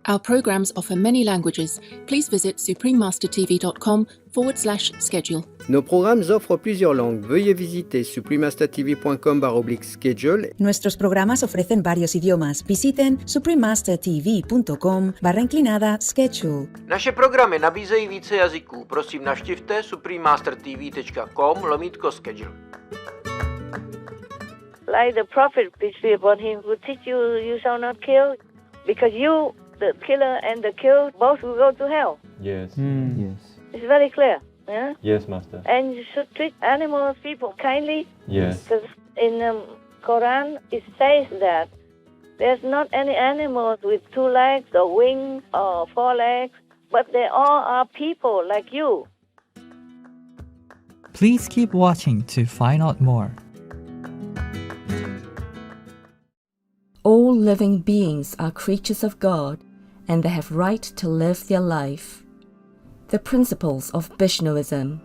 Our programs offer many languages. Please visit suprememastertv.com/schedule. Nos programmes offrent plusieurs langues. Veuillez visiter suprememastertv.com/schedule. Nuestros programas ofrecen varios idiomas. Visiten suprememastertv.com/schedule. Naše programy nabízejí více jazyků. Prosím, navštivte suprememastertv.com/schedule. Like the prophet, peace be upon him, who teach you, you shall not kill, because you, the killer and the killed, both will go to hell. Yes. Yes. It's very clear. Yeah? Yes, Master. And you should treat animals, people kindly. Yes. Because in the Quran, it says that there's not any animals with 2 legs or wings or 4 legs, but they all are people like you. Please keep watching to find out more. All living beings are creatures of God, and they have right to live their life. The principles of Vishnuism.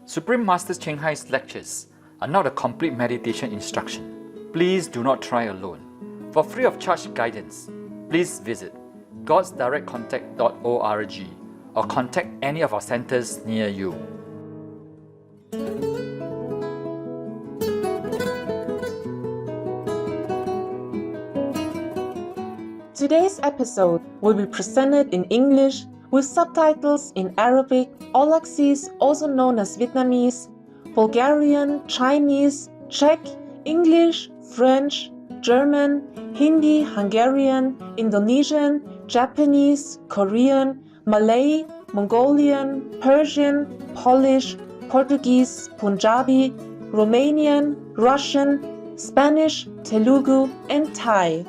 Supreme Master Ching Hai's lectures are not a complete meditation instruction. Please do not try alone. For free of charge guidance, please visit godsdirectcontact.org or contact any of our centers near you. Today's episode will be presented in English with subtitles in Arabic, Aulaxese, also known as Vietnamese, Bulgarian, Chinese, Czech, English, French, German, Hindi, Hungarian, Indonesian, Japanese, Korean, Malay, Mongolian, Persian, Polish, Portuguese, Punjabi, Romanian, Russian, Spanish, Telugu, and Thai.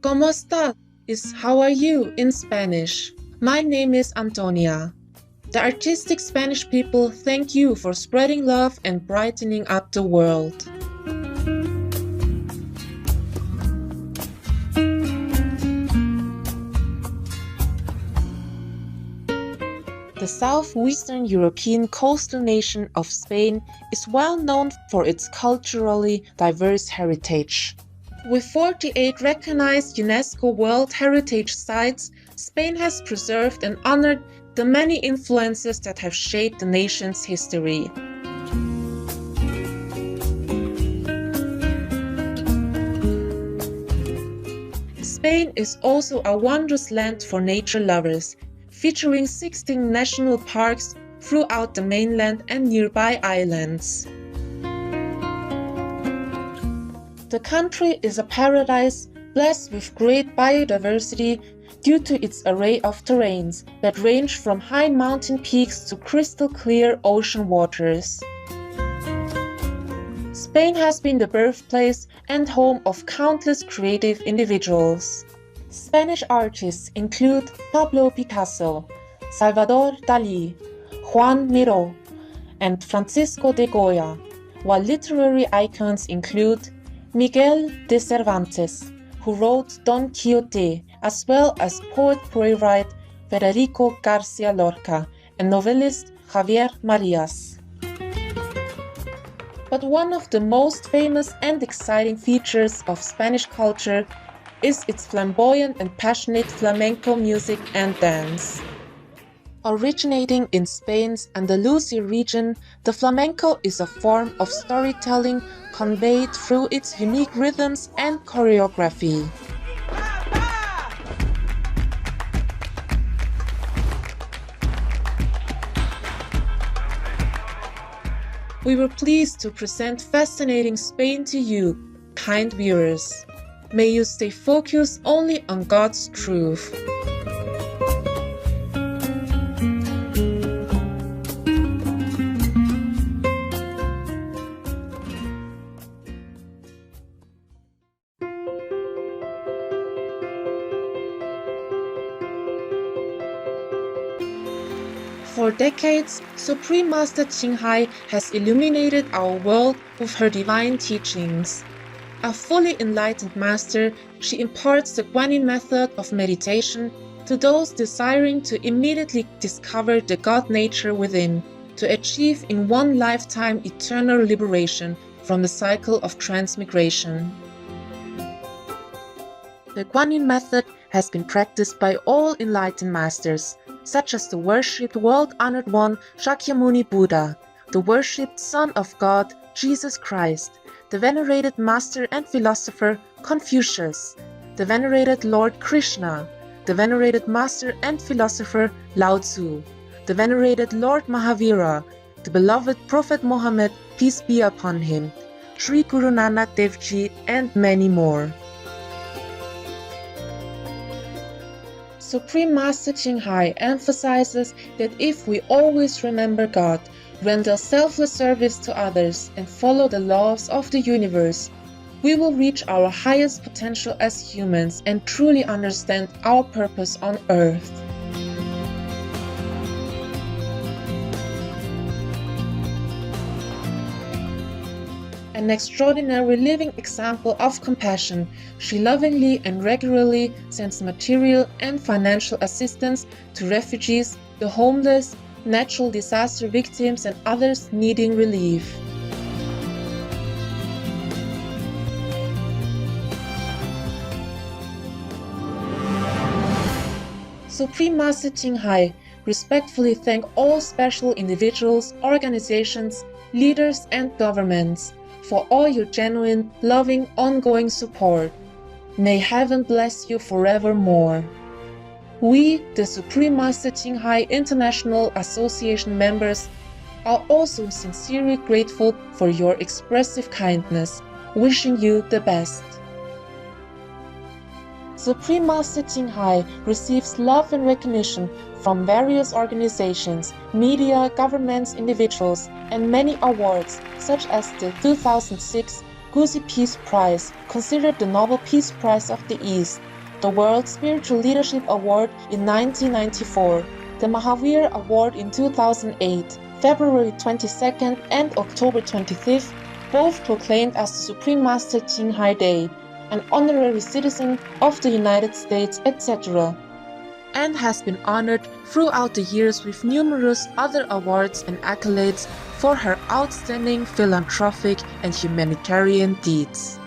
¿Cómo está? Is how are you in Spanish. My name is Antonia. The artistic Spanish people thank you for spreading love and brightening up the world. The southwestern European coastal nation of Spain is well known for its culturally diverse heritage. With 48 recognized UNESCO World Heritage Sites, Spain has preserved and honored the many influences that have shaped the nation's history. Spain is also a wondrous land for nature lovers, featuring 16 national parks throughout the mainland and nearby islands. The country is a paradise blessed with great biodiversity due to its array of terrains that range from high mountain peaks to crystal clear ocean waters. Spain has been the birthplace and home of countless creative individuals. Spanish artists include Pablo Picasso, Salvador Dalí, Juan Miró, and Francisco de Goya, while literary icons include Miguel de Cervantes, who wrote Don Quixote, as well as poet-playwright Federico García Lorca and novelist Javier Marías. But one of the most famous and exciting features of Spanish culture is its flamboyant and passionate flamenco music and dance. Originating in Spain's Andalusia region, the flamenco is a form of storytelling conveyed through its unique rhythms and choreography. We were pleased to present fascinating Spain to you, kind viewers. May you stay focused only on God's truth. For decades, Supreme Master Ching Hai has illuminated our world with her divine teachings. A fully enlightened master, she imparts the Guanyin method of meditation To those desiring to immediately discover the God nature within, to achieve in one lifetime eternal liberation from the cycle of transmigration. The Guanyin method has been practiced by all enlightened masters, such as the worshipped world-honored one Shakyamuni Buddha, the worshipped Son of God Jesus Christ, the venerated master and philosopher Confucius, the venerated Lord Krishna, the venerated master and philosopher Lao Tzu, the venerated Lord Mahavira, the beloved Prophet Muhammad, peace be upon him, Sri Guru Nanak Dev Ji, and many more. Supreme Master Ching Hai emphasizes that if we always remember God, render selfless service to others, and follow the laws of the universe, we will reach our highest potential as humans and truly understand our purpose on earth. An extraordinary living example of compassion, she lovingly and regularly sends material and financial assistance to refugees, the homeless, natural disaster victims, and others needing relief. Supreme Master Ching Hai respectfully thank all special individuals, organizations, leaders, and governments for all your genuine, loving, ongoing support. May heaven bless you forevermore. We, the Supreme Master Ching Hai International Association members, are also sincerely grateful for your expressive kindness, wishing you the best. Supreme Master Ching Hai receives love and recognition from various organizations, media, governments, individuals, and many awards, such as the 2006 Guzi Peace Prize, considered the Nobel Peace Prize of the East, the World Spiritual Leadership Award in 1994, the Mahavir Award in 2008, February 22nd and October 25th, both proclaimed as the Supreme Master Ching Hai Day, an honorary citizen of the United States, etc., and has been honored throughout the years with numerous other awards and accolades for her outstanding philanthropic and humanitarian deeds.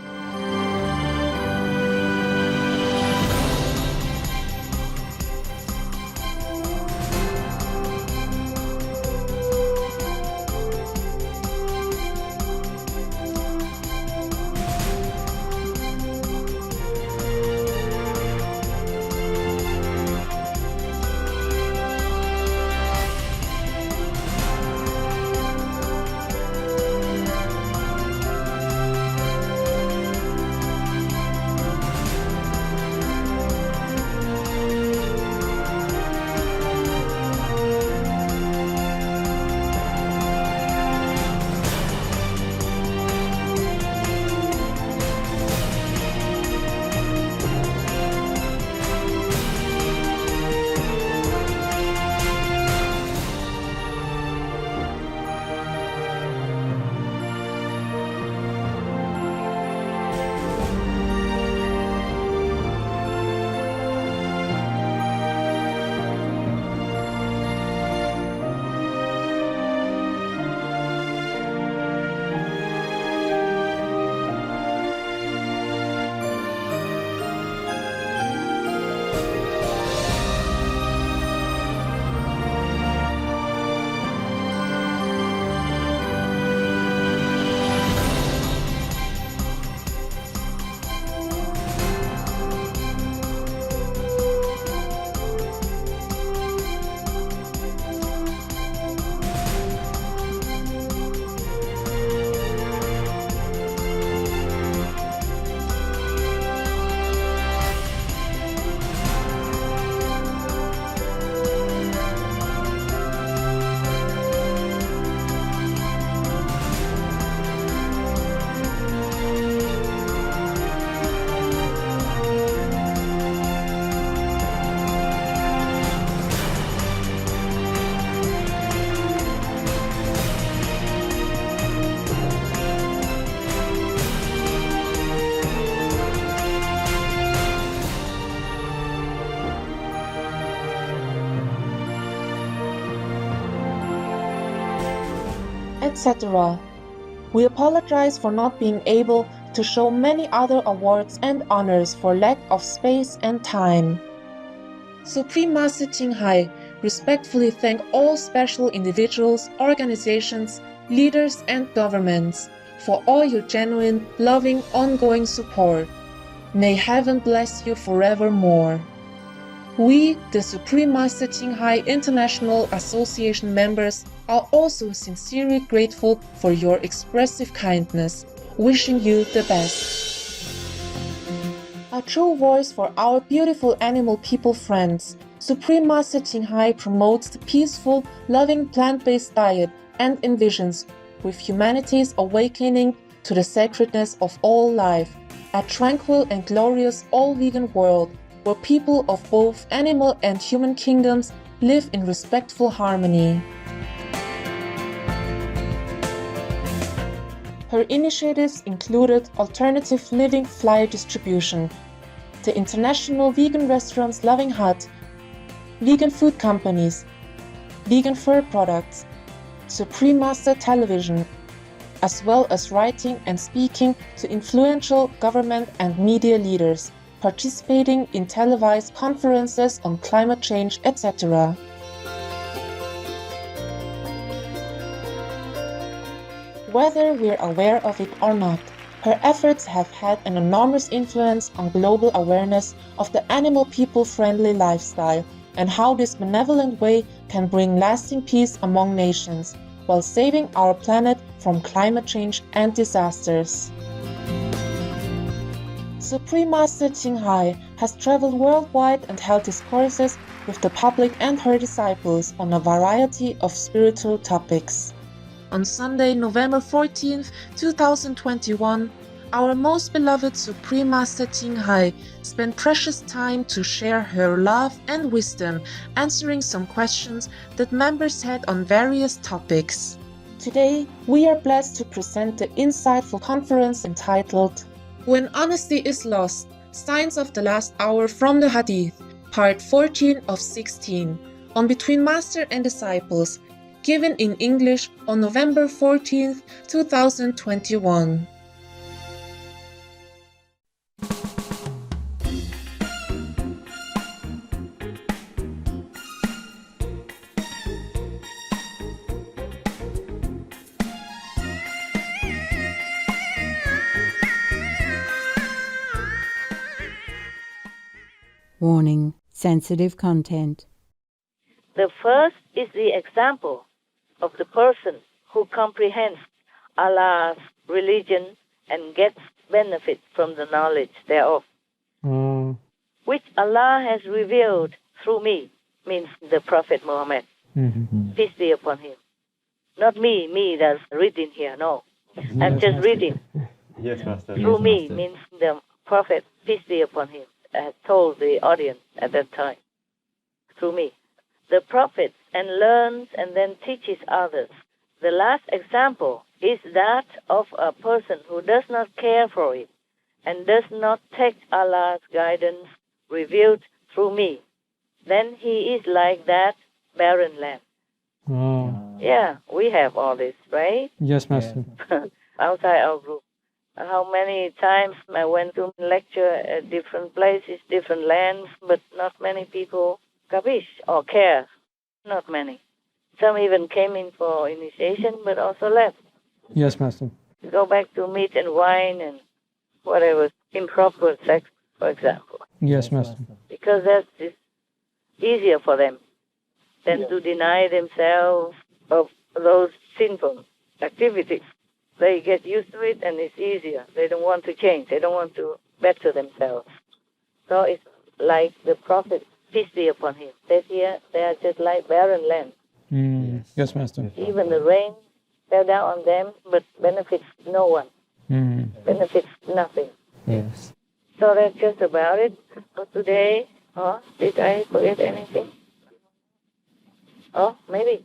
etc. We apologize for not being able to show many other awards and honors for lack of space and time. Supreme Master Ching Hai respectfully thank all special individuals, organizations, leaders, and governments for all your genuine, loving, ongoing support. May heaven bless you forevermore. We, the Supreme Master Ching Hai International Association members, are also sincerely grateful for your expressive kindness, wishing you the best. A true voice for our beautiful animal people friends, Supreme Master Ching Hai promotes the peaceful, loving plant-based diet and envisions, with humanity's awakening to the sacredness of all life, a tranquil and glorious all-vegan world where people of both animal and human kingdoms live in respectful harmony. Her initiatives included alternative living flyer distribution, the International Vegan Restaurants Loving Hut, vegan food companies, vegan fur products, Supreme Master Television, as well as writing and speaking to influential government and media leaders, participating in televised conferences on climate change, etc. Whether we're aware of it or not, her efforts have had an enormous influence on global awareness of the animal people-friendly lifestyle and how this benevolent way can bring lasting peace among nations, while saving our planet from climate change and disasters. Supreme Master Ching Hai has traveled worldwide and held discourses with the public and her disciples on a variety of spiritual topics. On Sunday, November 14, 2021, our most beloved Supreme Master Ching Hai spent precious time to share her love and wisdom, answering some questions that members had on various topics. Today, we are blessed to present the insightful conference entitled When Honesty is Lost, Signs of the Last Hour from the Hadith, Part 14 of 16, on Between Master and Disciples, given in English on November 14, 2021. Warning: sensitive content. The first is the example of the person who comprehends Allah's religion and gets benefit from the knowledge thereof, which Allah has revealed through me, means the Prophet Muhammad, peace be upon him. Not me that's reading here, no. I'm just reading. Yes, Master. Through Yes, me Master. means the Prophet, peace be upon him, had told the audience at that time. Through me. The Prophet and learns and then teaches others. The last example is that of a person who does not care for it and does not take Allah's guidance revealed through me. Then he is like that barren land. Yeah, we have all this, right? Yes, Master. Outside our group. How many times I went to lecture at different places, different lands, but not many people kabish or care. Not many. Some even came in for initiation, but also left. Yes, Master. Go back to meat and wine and whatever, improper sex, for example. Yes, Master. Because that's just easier for them than to deny themselves of those sinful activities. They get used to it and it's easier. They don't want to change. They don't want to better themselves. So it's like the Prophet, peace be upon him, says here, they are just like barren land. Yes, Master. Even the rain fell down on them, but benefits no one. Benefits nothing. Yes. So that's just about it for today. Oh, did I forget anything? Oh, maybe.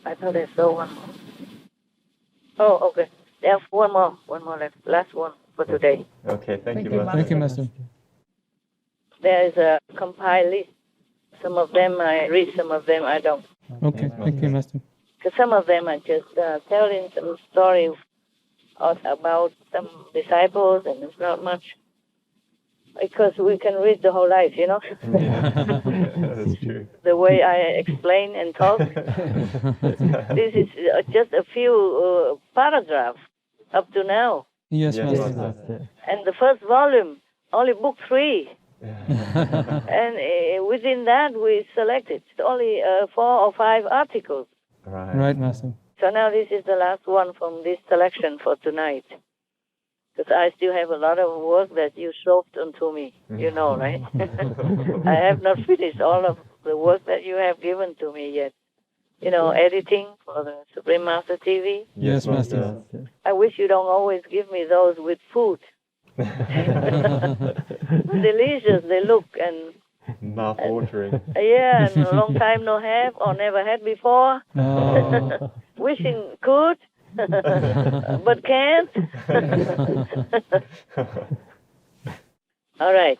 I thought I saw one more. Oh, okay. There's one more left. Last one for today. Okay, thank you, Master. Thank you, Master. There is a compiled list. Some of them I read, some of them I don't. Okay, thank you, Master. Because some of them are just telling some story about some disciples, and it's not much. Because we can read the whole life, you know. That's true. The way I explain and talk. This is just a few paragraphs up to now. Yes, Yes, Master. Master. And the first volume, only book 3. And within that we selected only 4 or 5 articles. Right, Master. So now this is the last one from this selection for tonight. Because I still have a lot of work that you shoved onto me, you know, right? I have not finished all of the work that you have given to me yet. You know, editing for the Supreme Master TV. Yes, Master. I wish you don't always give me those with food. Delicious they look, and mouth-watering. Yeah, and a long time no have or never had before. Oh. Wishing could, but can't. All right.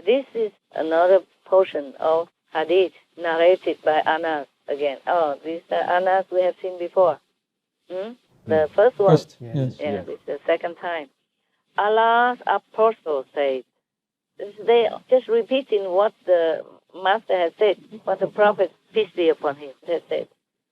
This is another portion of Hadith narrated by Anas again. Oh, these Anas we have seen before. The first one. Yes. Yeah, this is the second time. Allah's apostle said. They just repeating what the Master has said, what the Prophet, peace be upon him, has said.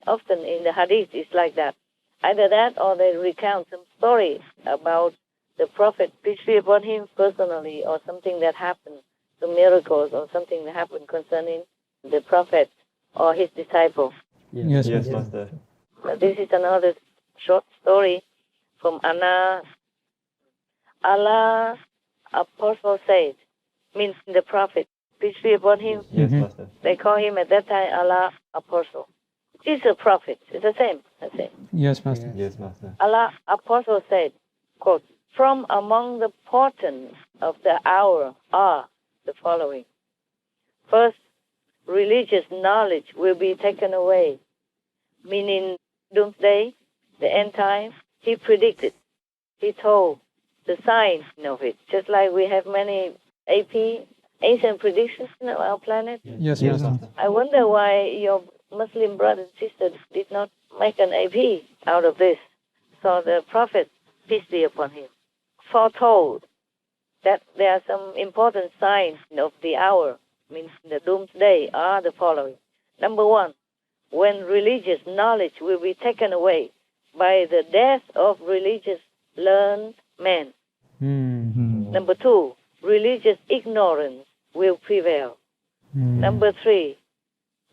Often in the Hadith it's like that. Either that or they recount some stories about the Prophet, peace be upon him, personally, or something that happened, some miracles or something that happened concerning the Prophet or his disciples. Yes, Master. This is another short story from Anas. Allah's apostle said, means the Prophet, peace be upon him. Yes, Master. They call him at that time Allah's apostle. He's a prophet. It's the same. Yes, Master. Yes, Master. Allah's apostle said, quote, from among the portents of the hour are the following. First, religious knowledge will be taken away, meaning doomsday, the end time. He predicted, he told the signs of it, just like we have many AP, ancient predictions of our planet. Yes, Master. I wonder why your Muslim brothers and sisters did not make an AP out of this. So the Prophet, peace be upon him, foretold that there are some important signs of the hour, means the doomsday, are the following. Number 1, when religious knowledge will be taken away by the death of religious learned men. Number 2, religious ignorance will prevail. Number 3,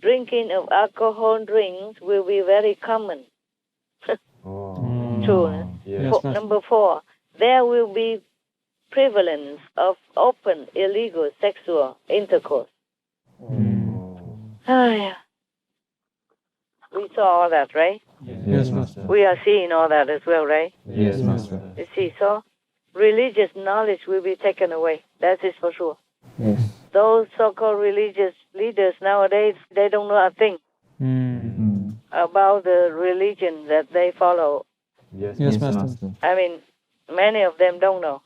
drinking of alcohol drinks will be very common. True. Yes. Number 4, there will be prevalence of open illegal sexual intercourse. Yeah. We saw all that, right? Yes, Master. We are seeing all that as well, right? Yes, Master. You see, so religious knowledge will be taken away. That is for sure. Yes. Those so-called religious leaders nowadays, they don't know a thing about the religion that they follow. Yes, Master. I mean, many of them don't know.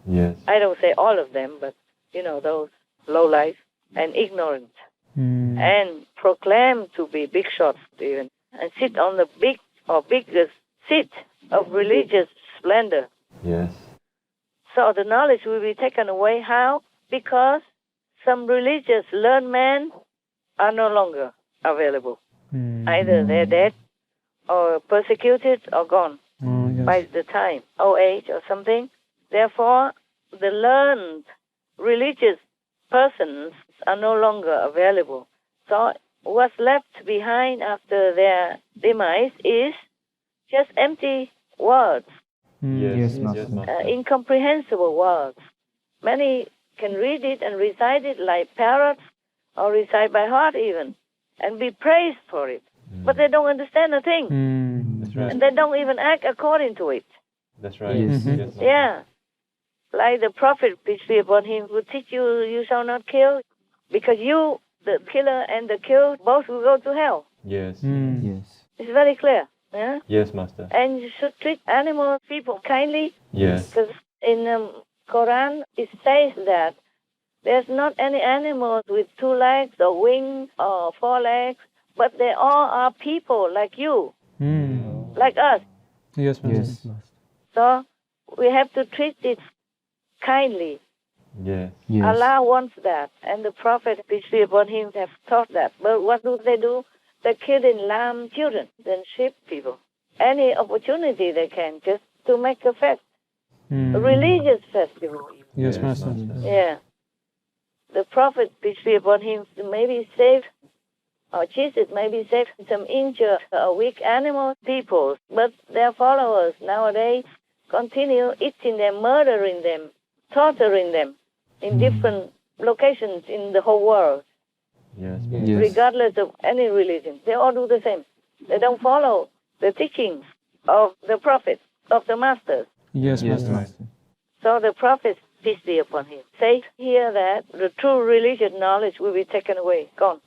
Yes. I don't say all of them, but, you know, those low-life and ignorant. And proclaim to be big shots even, and sit on the biggest seat of religious splendor. Yes. So the knowledge will be taken away. How? Because some religious learned men are no longer available. Either they're dead or persecuted or gone by the time, old age or something. Therefore, the learned religious persons are no longer available. So what's left behind after their demise is just empty words, Yes, Master. incomprehensible words. Many can read it and recite it like parrots or recite by heart even and be praised for it. But they don't understand a thing. That's right. And they don't even act according to it. That's right. Yes, Master. Yeah. Like the Prophet, peace be upon him, will teach you, you shall not kill, because you, the killer and the killed, both will go to hell. Yes. Yes. It's very clear. Yeah? Yes, Master. And you should treat animals, people kindly. Yes. Because in the Quran, it says that There's not any animals with 2 legs or wings or 4 legs, but they all are people like you, like us. Yes, Master. So we have to treat it kindly. Yes. Allah wants that, and the Prophet, peace be upon him, have taught that. But what do? They're killing lamb children and sheep people. Any opportunity they can, just to make a fest, a religious festival. Yes, Master. Yeah. The Prophet, peace be upon him, maybe saved, or Jesus maybe saved some injured or weak animal people, but their followers nowadays continue eating them, murdering them, torturing them in different locations in the whole world, regardless of any religion. They all do the same. They don't follow the teachings of the prophets, of the masters. Yes, Master. So the prophets, peace be upon him, say here that the true religious knowledge will be taken away, gone.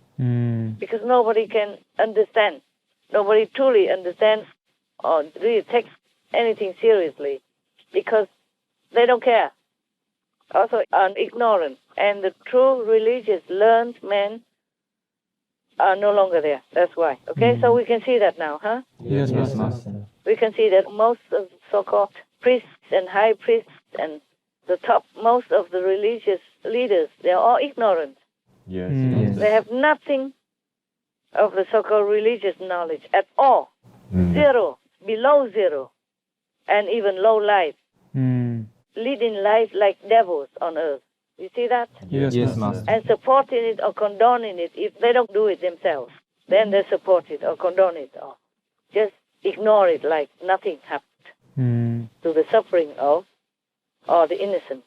Because nobody can understand. Nobody truly understands or really takes anything seriously because they don't care. Also are ignorant. And the true religious learned men are no longer there. That's why. Okay, so we can see that now, huh? Yes, Master. We can see that most of so-called priests and high priests and the top, most of the religious leaders, they're all ignorant. They have nothing of the so-called religious knowledge at all. Zero, below zero, and even low life. Leading life like devils on earth. You see that? Yes, Master. And supporting it or condoning it if they don't do it themselves. Then they support it or condone it or just ignore it like nothing happened to the suffering of or the innocent.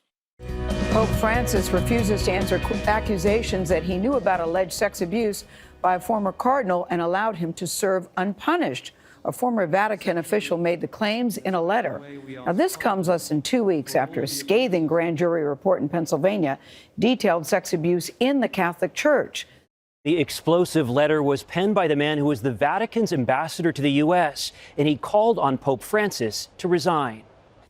Pope Francis refuses to answer accusations that he knew about alleged sex abuse by a former cardinal and allowed him to serve unpunished. A former Vatican official made the claims in a letter. Now, this comes less than 2 weeks after a scathing grand jury report in Pennsylvania detailed sex abuse in the Catholic Church. The explosive letter was penned by the man who was the Vatican's ambassador to the U.S., and he called on Pope Francis to resign.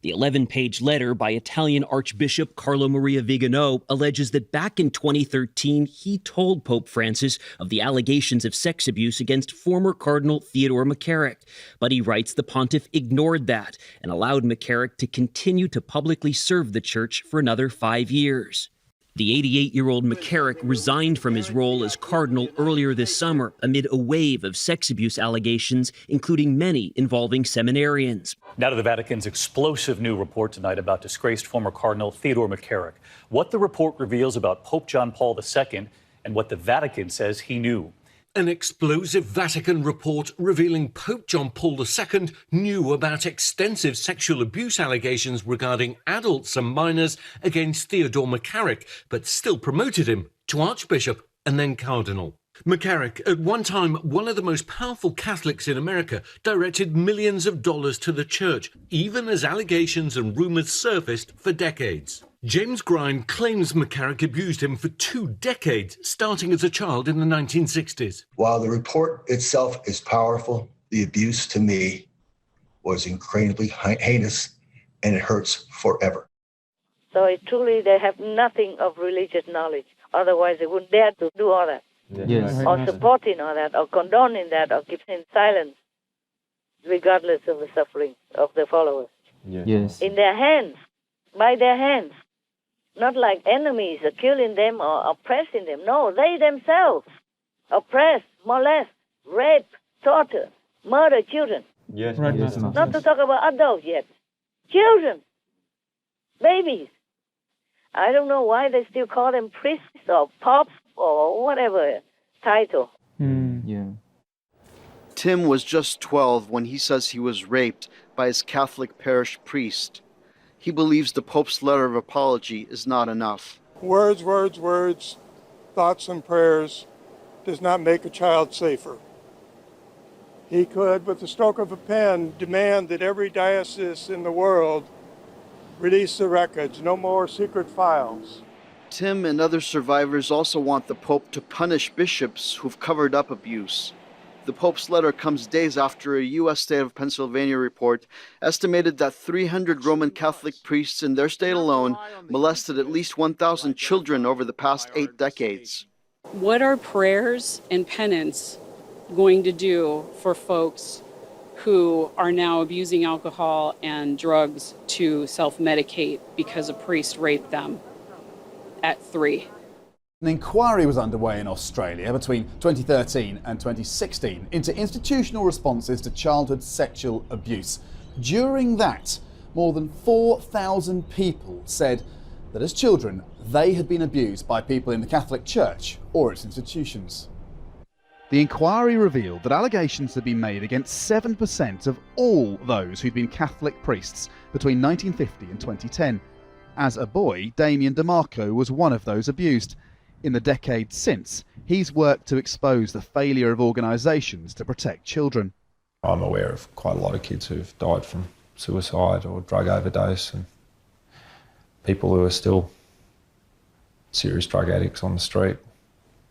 The 11-page letter by Italian Archbishop Carlo Maria Vigano alleges that back in 2013, he told Pope Francis of the allegations of sex abuse against former Cardinal Theodore McCarrick. But he writes the pontiff ignored that and allowed McCarrick to continue to publicly serve the church for another 5 years. The 88-year-old McCarrick resigned from his role as cardinal earlier this summer amid a wave of sex abuse allegations, including many involving seminarians. Now to the Vatican's explosive new report tonight about disgraced former Cardinal Theodore McCarrick. What the report reveals about Pope John Paul II and what the Vatican says he knew. An explosive Vatican report revealing Pope John Paul II knew about extensive sexual abuse allegations regarding adults and minors against Theodore McCarrick, but still promoted him to Archbishop and then Cardinal. McCarrick, at one time one of the most powerful Catholics in America, directed millions of dollars to the church, even as allegations and rumours surfaced for decades. James Grind claims McCarrick abused him for 2 decades, starting as a child in the 1960s. While the report itself is powerful, the abuse to me was incredibly heinous, and it hurts forever. So truly they have nothing of religious knowledge. Otherwise they wouldn't dare to do all that. Yes. Or supporting all that, or condoning that, or keeping silence, regardless of the suffering of the followers. Yes. In their hands, by their hands. Not like enemies are killing them or oppressing them. No, they themselves oppress, molest, rape, torture, murder children. Yes, Right, yes, Master. Not to talk about adults yet. Children, babies. I don't know why they still call them priests or popes or whatever title. Tim was just 12 when he says he was raped by his Catholic parish priest. He believes the Pope's letter of apology is not enough. Words, words, words, thoughts and prayers does not make a child safer. He could, with the stroke of a pen, demand that every diocese in the world release the records, no more secret files. Tim and other survivors also want the Pope to punish bishops who've covered up abuse. The Pope's letter comes days after a U.S. state of Pennsylvania report estimated that 300 Roman Catholic priests in their state alone molested at least 1,000 children over the past 8 decades. What are prayers and penance going to do for folks who are now abusing alcohol and drugs to self-medicate because a priest raped them at 3? An inquiry was underway in Australia between 2013 and 2016 into institutional responses to childhood sexual abuse. During that, more than 4,000 people said that as children they had been abused by people in the Catholic Church or its institutions. The inquiry revealed that allegations had been made against 7% of all those who'd been Catholic priests between 1950 and 2010. As a boy, Damien DeMarco was one of those abused. In the decades since, he's worked to expose the failure of organisations to protect children. I'm aware of quite a lot of kids who've died from suicide or drug overdose, and people who are still serious drug addicts on the street.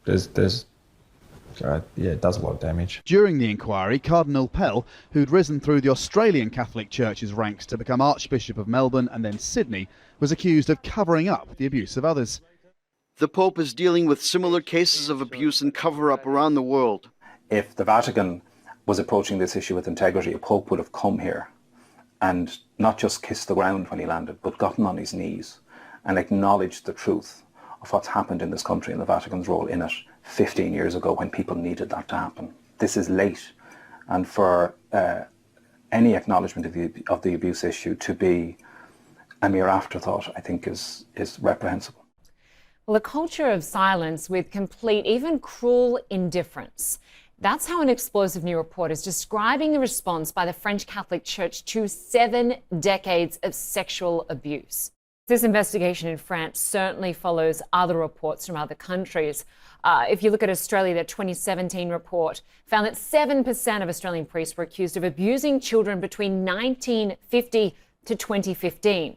It does a lot of damage. During the inquiry, Cardinal Pell, who'd risen through the Australian Catholic Church's ranks to become Archbishop of Melbourne and then Sydney, was accused of covering up the abuse of others. The Pope is dealing with similar cases of abuse and cover-up around the world. If the Vatican was approaching this issue with integrity, a Pope would have come here and not just kissed the ground when he landed, but gotten on his knees and acknowledged the truth of what's happened in this country and the Vatican's role in it 15 years ago when people needed that to happen. This is late, and for any acknowledgement of the abuse issue to be a mere afterthought, I think is reprehensible. Well, a culture of silence with complete, even cruel indifference. That's how an explosive new report is describing the response by the French Catholic Church to 7 decades of sexual abuse. This investigation in France certainly follows other reports from other countries. If you look at Australia, their 2017 report found that 7% of Australian priests were accused of abusing children between 1950 to 2015.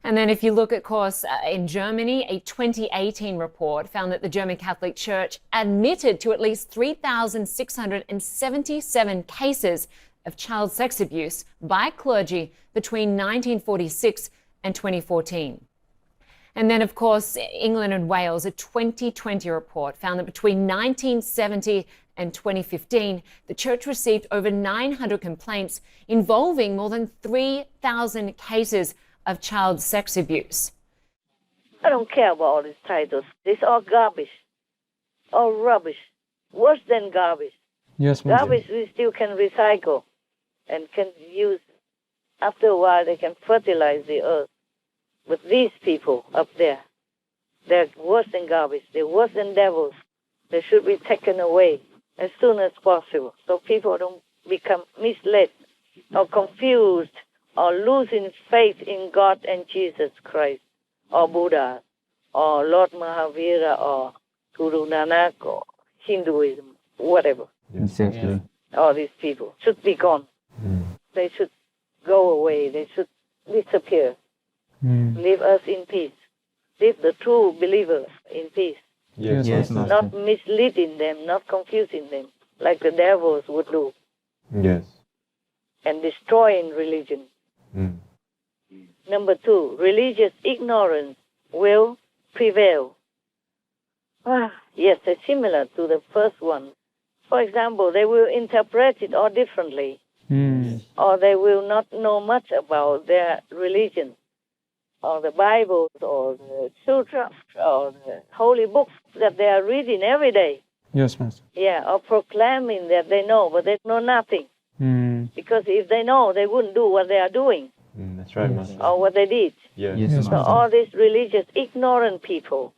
And then if you look, of course, in Germany, a 2018 report found that the German Catholic Church admitted to at least 3,677 cases of child sex abuse by clergy between 1946 and 2014. And then, of course, England and Wales, a 2020 report found that between 1970 and 2015, the church received over 900 complaints involving more than 3,000 cases of child sex abuse. I don't care about all these titles. It's all garbage, all rubbish, worse than garbage. Yes, garbage we still can recycle and can use. After a while, they can fertilize the earth. But these people up there, they're worse than garbage. They're worse than devils. They should be taken away as soon as possible so people don't become misled or confused or losing faith in God and Jesus Christ or Buddha or Lord Mahavira or Guru Nanak or Hinduism, whatever. Exactly. All these people should be gone. They should go away. They should disappear. Leave us in peace. Leave the true believers in peace. Yes, not misleading them, not confusing them, like the devils would do. Yes. And destroying religion. Number 2, religious ignorance will prevail. Yes, they're similar to the first one. For example, they will interpret it all differently. Or they will not know much about their religion, or the Bible, or the Sutra, or the holy books that they are reading every day. Yes, Master. Yeah, or proclaiming that they know, but they know nothing. Because if they know, they wouldn't do what they are doing. That's right, Master. Or what they did. Yes. So all these religious, ignorant people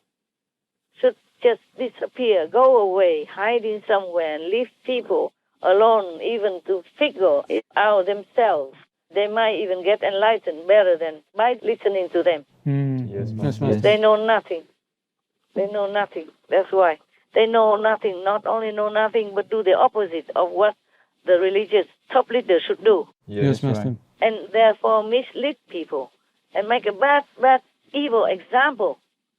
should just disappear, go away, hiding somewhere, and leave people alone, even to figure it out themselves. They might even get enlightened better than by listening to them. Yes, Master. They know nothing. They know nothing. That's why. They know nothing. Not only know nothing, but do the opposite of what the religious top leader should do. Yes, Master. Right. And therefore mislead people and make a bad, evil example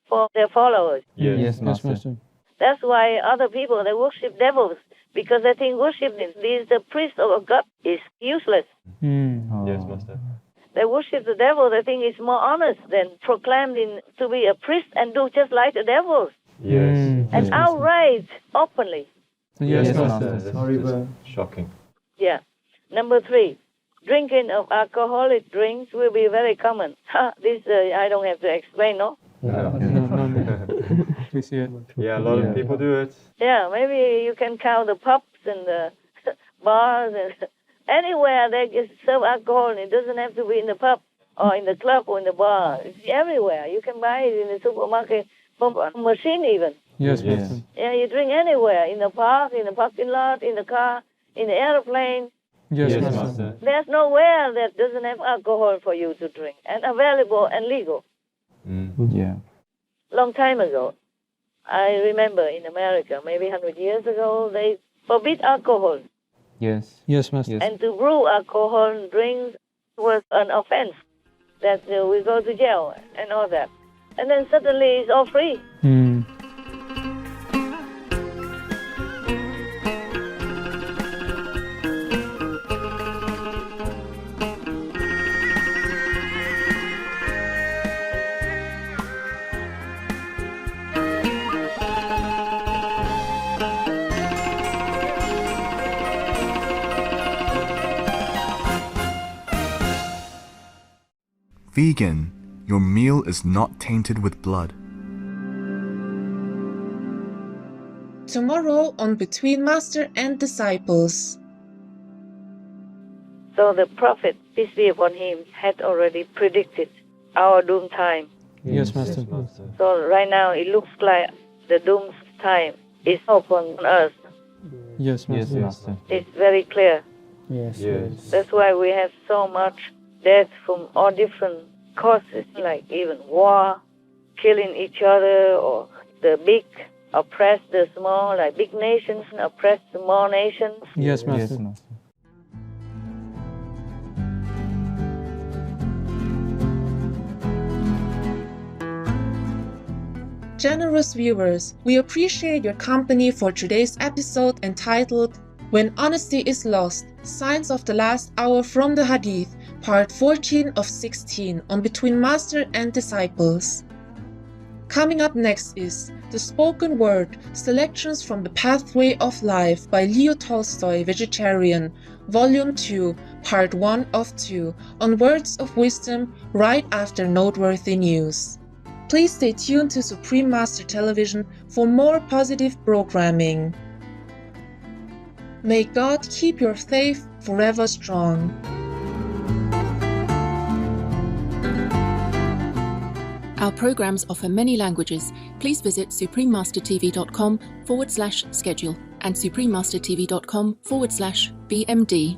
for their followers. Yes, Master. That's why other people, they worship devils because I think worshiping the priest of God is useless. Yes, Master. They worship the devil. They think it's more honest than proclaiming to be a priest and do just like the devil. Yes. And outright, openly. Yes, Master. That's horrible. Shocking. Yeah. Number 3, drinking of alcoholic drinks will be very common. This I don't have to explain, no? Yeah, a lot of people do it. Yeah, maybe you can count the pubs and the bars and anywhere they just serve alcohol. It doesn't have to be in the pub or in the club or in the bar. It's everywhere. You can buy it in the supermarket from a machine even. Yes. Yeah, you drink anywhere, in the park, in the parking lot, in the car, in the airplane. Yes, Master. There's nowhere that doesn't have alcohol for you to drink and available and legal. Yeah. Long time ago, I remember in America, maybe 100 years ago, they forbid alcohol. Yes, Master. And to brew alcohol drinks was an offense, that we go to jail and all that. And then suddenly it's all free. Vegan, your meal is not tainted with blood. Tomorrow on Between Master and Disciples. So the prophet, peace be upon him, had already predicted our doom time. Yes, Master. So right now it looks like the doom time is upon us. Yes, Master. It's very clear. Yes. That's why we have so much death from all different causes, like even war, killing each other, or the big oppress the small, like big nations oppress small nations. Yes, Master. Generous viewers, we appreciate your company for today's episode entitled When Honesty is Lost, Signs of the Last Hour from the Hadith, Part 14 of 16 on Between Master and Disciples. Coming up next is The Spoken Word, Selections from the Pathway of Life by Leo Tolstoy, Vegetarian, Volume 2, Part 1 of 2, on Words of Wisdom right after Noteworthy News. Please stay tuned to Supreme Master Television for more positive programming. May God keep your faith forever strong. Our programs offer many languages. Please visit suprememastertv.com/schedule and suprememastertv.com/BMD.